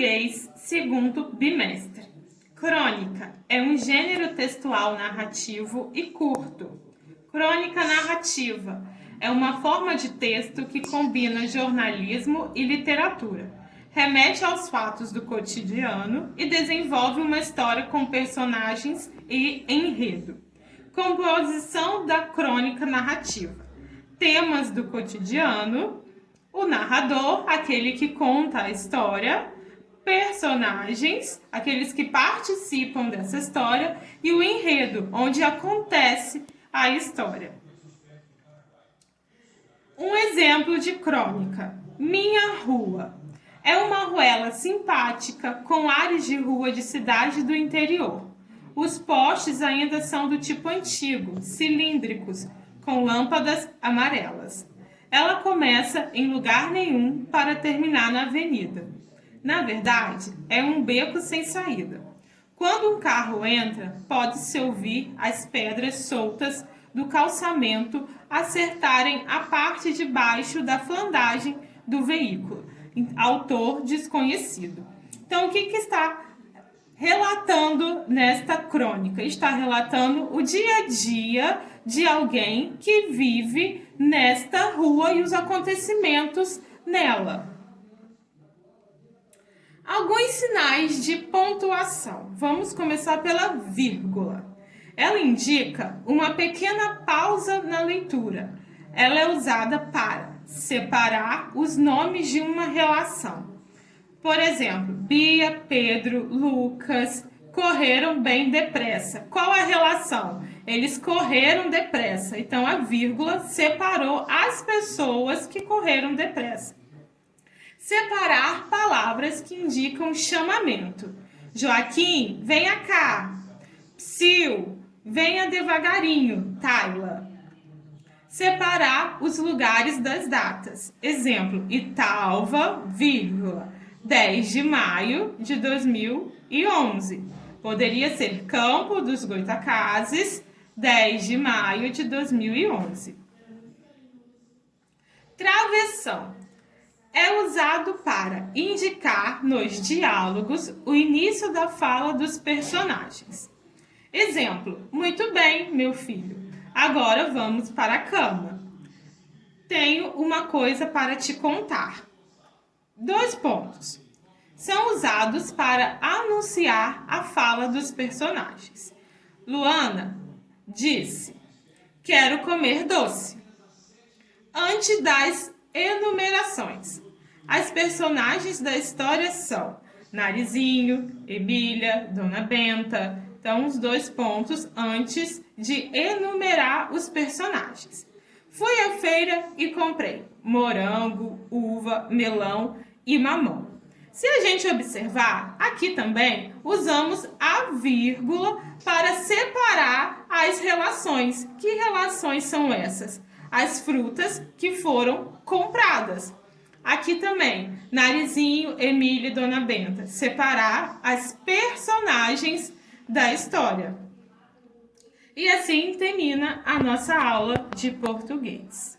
Português, segundo bimestre. Crônica é um gênero textual narrativo e curto. Crônica narrativa é uma forma de texto que combina jornalismo e literatura. Remete aos fatos do cotidiano e desenvolve uma história com personagens e enredo. Composição da crônica narrativa. Temas do cotidiano, o narrador, aquele que conta a história, personagens, aqueles que participam dessa história, e o enredo, onde acontece a história. Um exemplo de crônica: Minha Rua. É uma ruela simpática com ares de rua de cidade do interior. Os postes ainda são do tipo antigo, cilíndricos, com lâmpadas amarelas. Ela começa em lugar nenhum para terminar na avenida. Na verdade, é um beco sem saída. Quando um carro entra, pode-se ouvir as pedras soltas do calçamento acertarem a parte de baixo da flandagem do veículo. Autor desconhecido. Então, o que está relatando nesta crônica? Está relatando o dia a dia de alguém que vive nesta rua e os acontecimentos nela. Alguns sinais de pontuação. Vamos começar pela vírgula. Ela indica uma pequena pausa na leitura. Ela é usada para separar os nomes de uma relação. Por exemplo, Bia, Pedro, Lucas correram bem depressa. Qual a relação? Eles correram depressa. Então, a vírgula separou as pessoas que correram depressa. Separar palavras que indicam chamamento. Joaquim, venha cá. Psyu, venha devagarinho. Tayla. Separar os lugares das datas. Exemplo, Italva, vírgula, 10 de maio de 2011. Poderia ser Campo dos Goitacazes, 10 de maio de 2011. Travessão. É usado para indicar nos diálogos o início da fala dos personagens. Exemplo, muito bem, meu filho. Agora vamos para a cama. Tenho uma coisa para te contar. 2 pontos. São usados para anunciar a fala dos personagens. Luana disse: quero comer doce. Antes das enumerações. As personagens da história são Narizinho, Emília, Dona Benta. Então, os 2 pontos antes de enumerar os personagens. Fui à feira e comprei morango, uva, melão e mamão. Se a gente observar, aqui também usamos a vírgula para separar as relações. Que relações são essas? As frutas que foram compradas. Aqui também, Narizinho, Emília e Dona Benta. Separar as personagens da história. E assim termina a nossa aula de português.